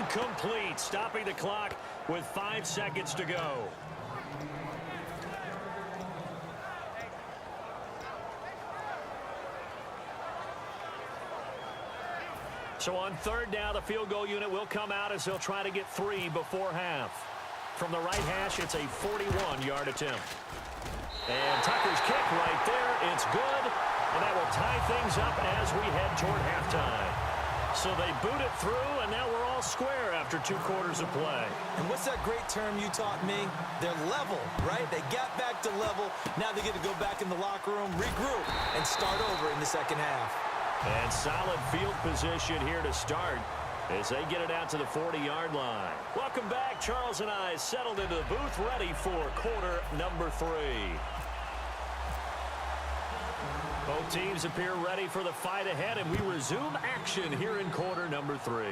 incomplete, stopping the clock with 5 seconds to go. So on third down, the field goal unit will come out as they'll try to get 3 before half. From the right hash, it's a 41-yard attempt. And Tucker's kick right there. It's good. And that will tie things up as we head toward halftime. So they boot it through, and now we're all square after 2 quarters of play. And what's that great term you taught me? They're level, right? They got back to level. Now they get to go back in the locker room, regroup, and start over in the second half. And solid field position here to start as they get it out to the 40-yard line. Welcome back. Charles and I settled into the booth, ready for quarter number 3. Both teams appear ready for the fight ahead, and we resume action here in quarter number 3.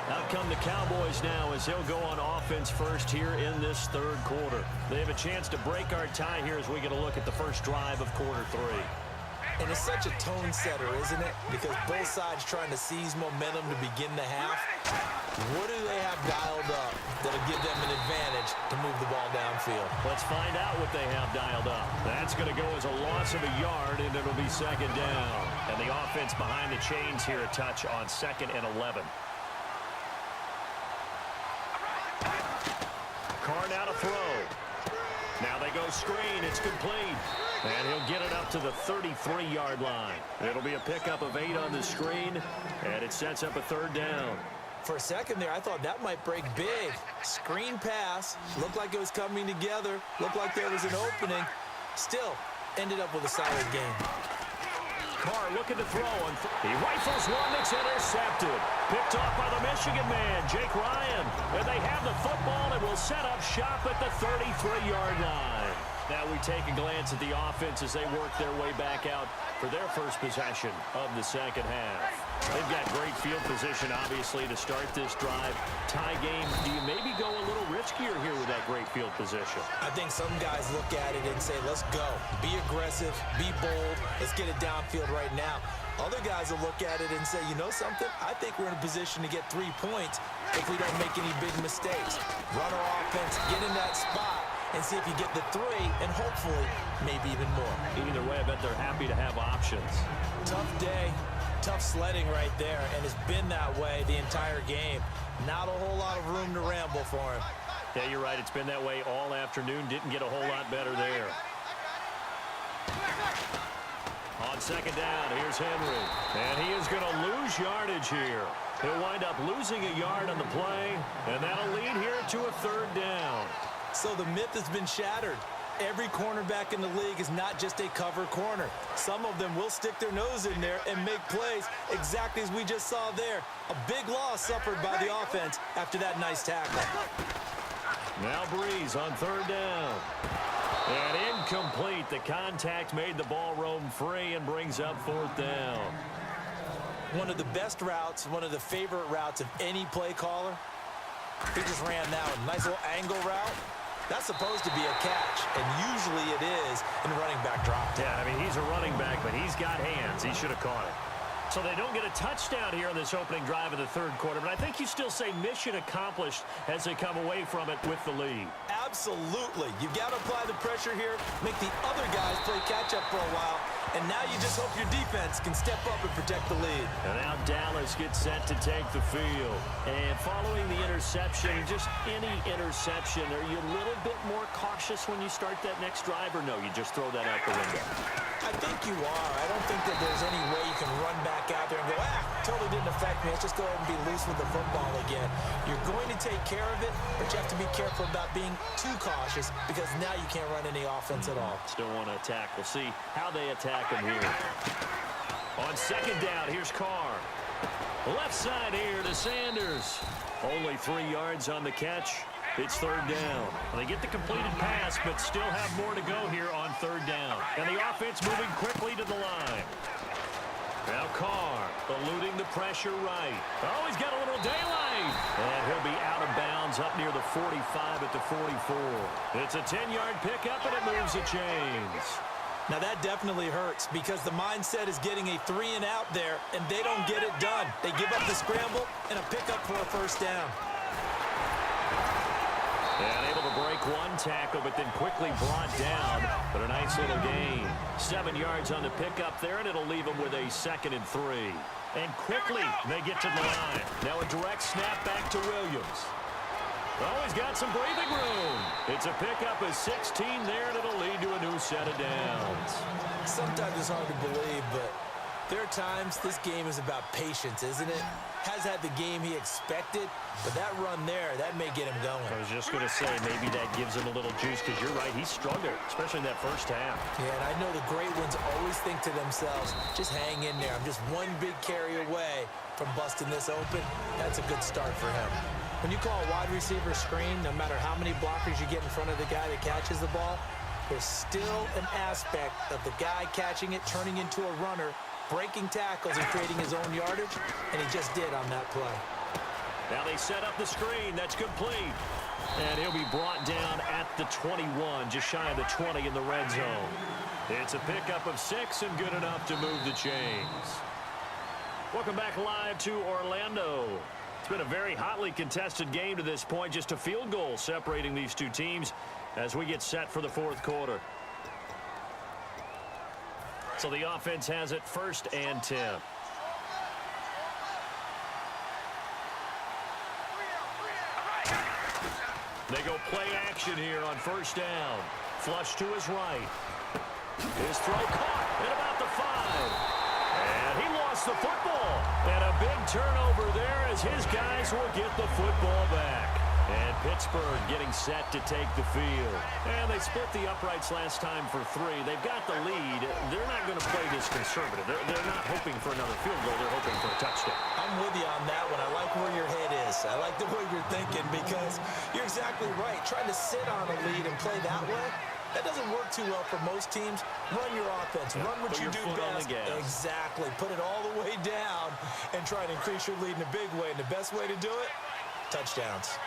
Out come the Cowboys now as they'll go on offense first here in this third quarter. They have a chance to break our tie here as we get a look at the first drive of quarter 3. And it's such a tone setter, isn't it? Because both sides trying to seize momentum to begin the half. What do they have dialed up that'll give them an advantage to move the ball downfield? Let's find out what they have dialed up. That's going to go as a loss of a yard, and it'll be second down. And the offense behind the chains here a touch on 2nd and 11. Carr now to throw. Now they go screen. It's complete. And he'll get it up to the 33-yard line. It'll be a pickup of 8 on the screen, and it sets up a third down. For a second there, I thought that might break big. Screen pass. Looked like it was coming together. Looked like there was an opening. Still, ended up with a solid game. Carr looking to throw. And he rifles one that's intercepted. Picked off by the Michigan man, Jake Ryan. And they have the football and will set up shop at the 33-yard line. Now we take a glance at the offense as they work their way back out for their first possession of the second half. They've got great field position, obviously, to start this drive. Tie game, do you maybe go a little riskier here with that great field position? I think some guys look at it and say, let's go. Be aggressive. Be bold. Let's get it downfield right now. Other guys will look at it and say, you know something? I think we're in a position to get 3 points if we don't make any big mistakes. Run our offense, get in that spot, and see if you get the 3, and hopefully maybe even more. Either way, I bet they're happy to have options. Tough day, tough sledding right there, and it's been that way the entire game. Not a whole lot of room to ramble for him. Yeah, you're right. It's been that way all afternoon. Didn't get a whole lot better there. On second down, here's Henry. And he is going to lose yardage here. He'll wind up losing a yard on the play, and that'll lead here to a third down. So the myth has been shattered. Every cornerback in the league is not just a cover corner. Some of them will stick their nose in there and make plays exactly as we just saw there. A big loss suffered by the offense after that nice tackle. Now Breeze on third down. And incomplete. The contact made the ball roam free and brings up fourth down. One of the best routes, one of the favorite routes of any play caller. He just ran that one. Nice little angle route. That's supposed to be a catch, and usually it is in running back drop. Yeah, I mean, he's a running back, but he's got hands. He should have caught it. So they don't get a touchdown here in this opening drive of the third quarter, but I think you still say mission accomplished as they come away from it with the lead. Absolutely. You've got to apply the pressure here, make the other guys play catch-up for a while, and now you just hope your defense can step up and protect the lead. And now Dallas gets set to take the field. And following the interception, just any interception, are you a little bit more cautious when you start that next drive, or no, you just throw that out the window? I think you are. I don't think that there's any way you can run back out there and go, totally didn't affect me. Let's just go ahead and be loose with the football again. You're going to take care of it, but you have to be careful about being too cautious because now you can't run any offense at all. Still want to attack. We'll see how they attack him here. On second down, here's Carr. Left side here to Sanders. Only 3 yards on the catch. It's third down. They get the completed pass, but still have more to go here on third down. And the offense moving quickly to the line. Now Carr eluding the pressure right. Oh, he's got a little daylight. And he'll be out of bounds up near the 45 at the 44. It's a 10-yard pickup, and it moves the chains. Now that definitely hurts because the mindset is getting a 3 and out there, and they don't get it done. They give up the scramble and a pickup for a first down. And able to break one tackle, but then quickly brought down. But a nice little gain. 7 yards on the pickup there, and it'll leave them with a 2nd and 3. And quickly they get to the line. Now a direct snap back to Williams. Oh, he's got some breathing room. It's a pickup of 16 there, and it'll lead to a new set of downs. Sometimes it's hard to believe, but there are times this game is about patience, isn't it? Has had the game he expected, but that run there, that may get him going. I was just going to say, maybe that gives him a little juice, because you're right, he struggled, especially in that first half. Yeah, and I know the great ones always think to themselves, just hang in there. I'm just one big carry away from busting this open. That's a good start for him. When you call a wide receiver screen, no matter how many blockers you get in front of the guy that catches the ball, there's still an aspect of the guy catching it, turning into a runner, breaking tackles and creating his own yardage, and he just did on that play. Now they set up the screen. That's complete. And he'll be brought down at the 21, just shy of the 20 in the red zone. It's a pickup of 6 and good enough to move the chains. Welcome back live to Orlando. It's been a very hotly contested game to this point. Just a field goal separating these two teams as we get set for the fourth quarter. So the offense has it 1st and 10. They go play action here on 1st down. Flush to his right. His throw caught at about the 5. And he lost the football. And a big turnover there as his guys will get the football back. And Pittsburgh getting set to take the field. And they split the uprights last time for 3. They've got the lead. They're not going to play this conservative. They're not hoping for another field goal. They're hoping for a touchdown. I'm with you on that one. I like where your head is. I like the way you're thinking because you're exactly right. Trying to sit on a lead and play that way, that doesn't work too well for most teams. Run your offense. Run what you do best. Exactly. Put it all the way down and try to increase your lead in a big way. And the best way to do it, touchdowns.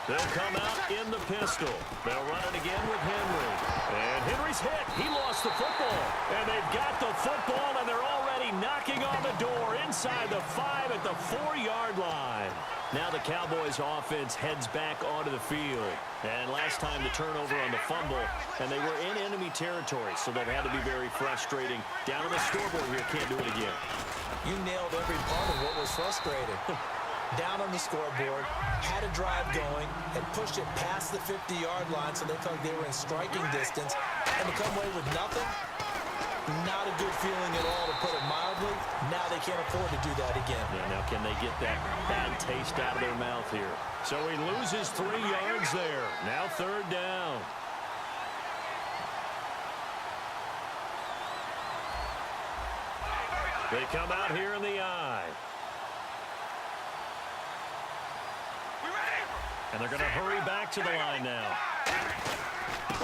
They'll come out in the pistol. They'll run it again with Henry. And Henry's hit. He lost the football. And they've got the football, and they're already knocking on the door inside the 5 at the 4-yard line. Now the Cowboys offense heads back onto the field. And last time the turnover on the fumble, and they were in enemy territory, so that had to be very frustrating. Down on the scoreboard here, can't do it again. You nailed every part of what was frustrating. Down on the scoreboard, had a drive going, had pushed it past the 50-yard line so they felt like they were in striking distance, and to come away with nothing, not a good feeling at all, to put it mildly. Now they can't afford to do that again. Yeah, now can they get that bad taste out of their mouth here? So he loses 3 yards there. Now 3rd down. They come out here in the eye. And they're going to hurry back to the line now.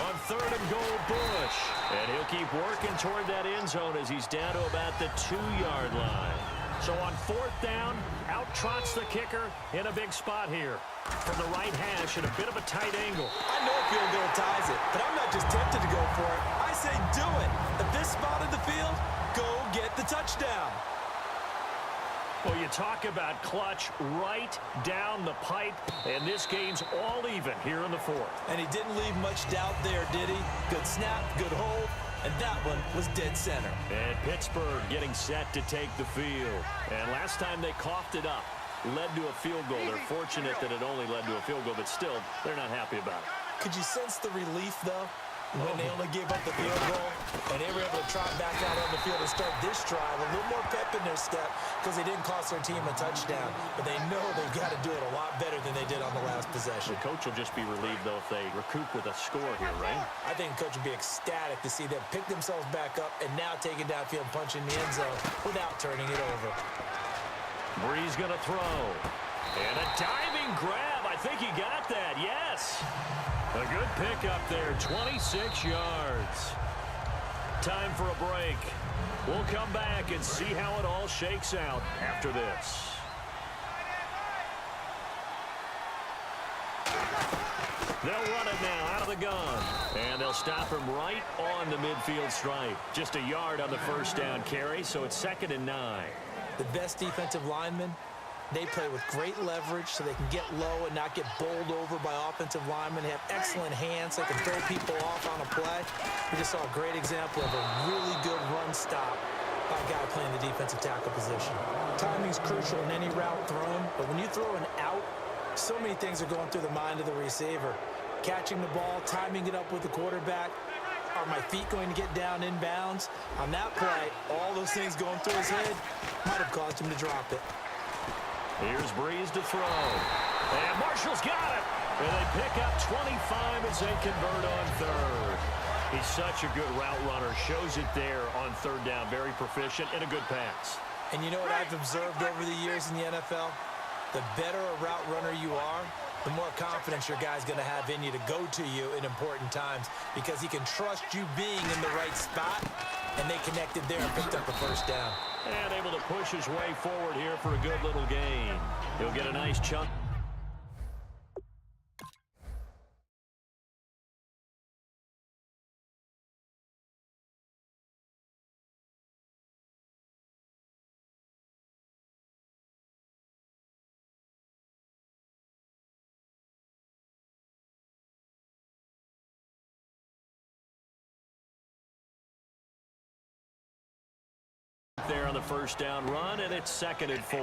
On 3rd and goal, Bush. And he'll keep working toward that end zone as he's down to about the 2-yard line. So on 4th down, out trots the kicker in a big spot here. From the right hash at a bit of a tight angle. I know a field goal ties it, but I'm not just tempted to go for it. I say do it. At this spot of the field, go get the touchdown. Well, you talk about clutch right down the pipe, and this game's all even here in the 4th. And he didn't leave much doubt there, did he? Good snap, good hold, and that one was dead center. And Pittsburgh getting set to take the field. And last time they coughed it up, led to a field goal. They're fortunate that it only led to a field goal, but still, they're not happy about it. Could you sense the relief, though? When they only gave up the field goal, and they were able to trot back out on the field and start this drive, a little more pep in their step because they didn't cost their team a touchdown. But they know they've got to do it a lot better than they did on the last possession. The coach will just be relieved, though, if they recoup with a score here, right? I think the coach would be ecstatic to see them pick themselves back up and now take it downfield, punch in the end zone without turning it over. Bree's going to throw. And a diving grab. I think he got that, yes. A good pickup there, 26 yards. Time for a break. We'll come back and see how it all shakes out after this. They'll run it now out of the gun. And they'll stop him right on the midfield stripe. Just a yard on the first down carry, so it's 2nd and 9. The best defensive linemen, they play with great leverage so they can get low and not get bowled over by offensive linemen. They have excellent hands. They can throw people off on a play. We just saw a great example of a really good run stop by a guy playing the defensive tackle position. Timing's crucial in any route thrown, but when you throw an out, so many things are going through the mind of the receiver. Catching the ball, timing it up with the quarterback. Are my feet going to get down inbounds? On that play, all those things going through his head might have caused him to drop it. Here's Breeze to throw. And Marshall's got it. And they pick up 25 as they convert on 3rd. He's such a good route runner. Shows it there on 3rd down. Very proficient and a good pass. And you know what I've observed over the years in the NFL? The better a route runner you are, the more confidence your guy's going to have in you to go to you in important times because he can trust you being in the right spot, and they connected there and picked up a first down. And able to push his way forward here for a good little gain. He'll get a nice chunk. There on the first down run, and it's 2nd and 4.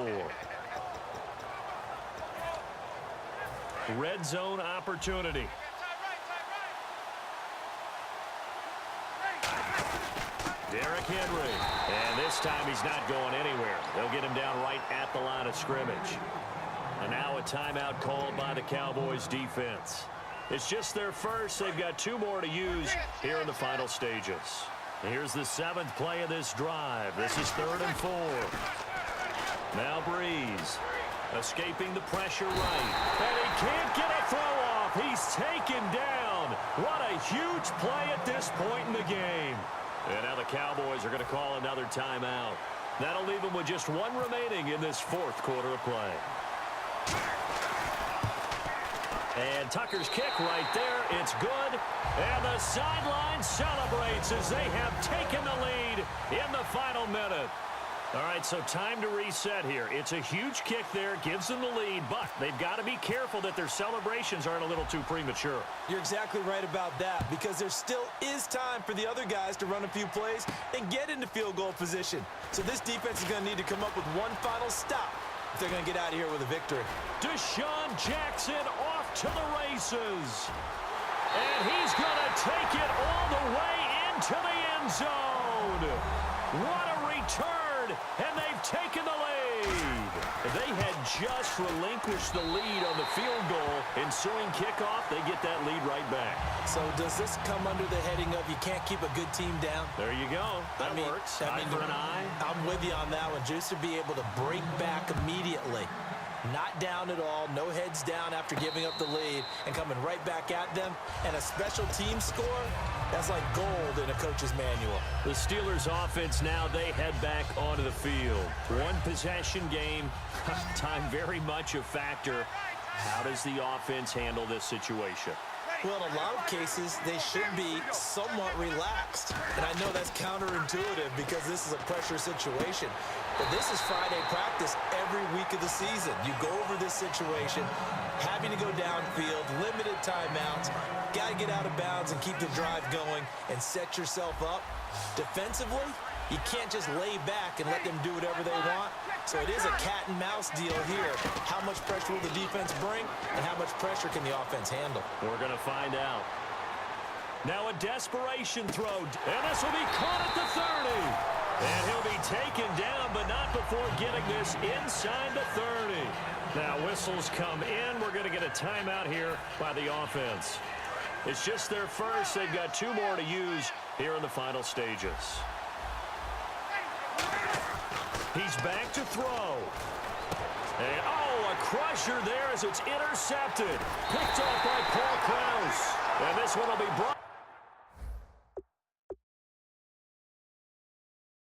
Red zone opportunity. Derrick Henry. And this time he's not going anywhere. They'll get him down right at the line of scrimmage. And now a timeout called by the Cowboys defense. It's just their first. They've got 2 more to use here in the final stages. Here's the 7th play of this drive. This is 3rd and 4. Now Breeze escaping the pressure right. And he can't get a throw off. He's taken down. What a huge play at this point in the game. And now the Cowboys are going to call another timeout. That'll leave them with just 1 remaining in this 4th quarter of play. And Tucker's kick right there. It's good. And the sideline celebrates as they have taken the lead in the final minute. All right, so time to reset here. It's a huge kick there, gives them the lead, but they've got to be careful that their celebrations aren't a little too premature. You're exactly right about that because there still is time for the other guys to run a few plays and get into field goal position. So this defense is going to need to come up with one final stop if they're going to get out of here with a victory. Deshaun Jackson off to the races. And he's going to take it all the way into the end zone. What a return, and they've taken the lead. They had just relinquished the lead on the field goal. Ensuing kickoff, they get that lead right back. So does this come under the heading of you can't keep a good team down? There you go. That works. Eye for an eye. I'm with you on that one. Just to be able to break back immediately. Not down at all, no heads down after giving up the lead and coming right back at them. And a special team score, that's like gold in a coach's manual. The Steelers offense now, they head back onto the field. 1 possession game, time very much a factor. How does the offense handle this situation? Well, in a lot of cases, they should be somewhat relaxed. And I know that's counterintuitive because this is a pressure situation. But this is Friday practice every week of the season. You go over this situation, having to go downfield, limited timeouts, got to get out of bounds and keep the drive going and set yourself up. Defensively, you can't just lay back and let them do whatever they want. So it is a cat and mouse deal here. How much pressure will the defense bring and how much pressure can the offense handle? We're going to find out. Now a desperation throw, and this will be caught at the 30. And he'll be taken down, but not before getting this inside the 30. Now whistles come in. We're going to get a timeout here by the offense. It's just their first. They've got 2 more to use here in the final stages. He's back to throw. And, a crusher there as it's intercepted. Picked off by Paul Krause. And this one will be brought.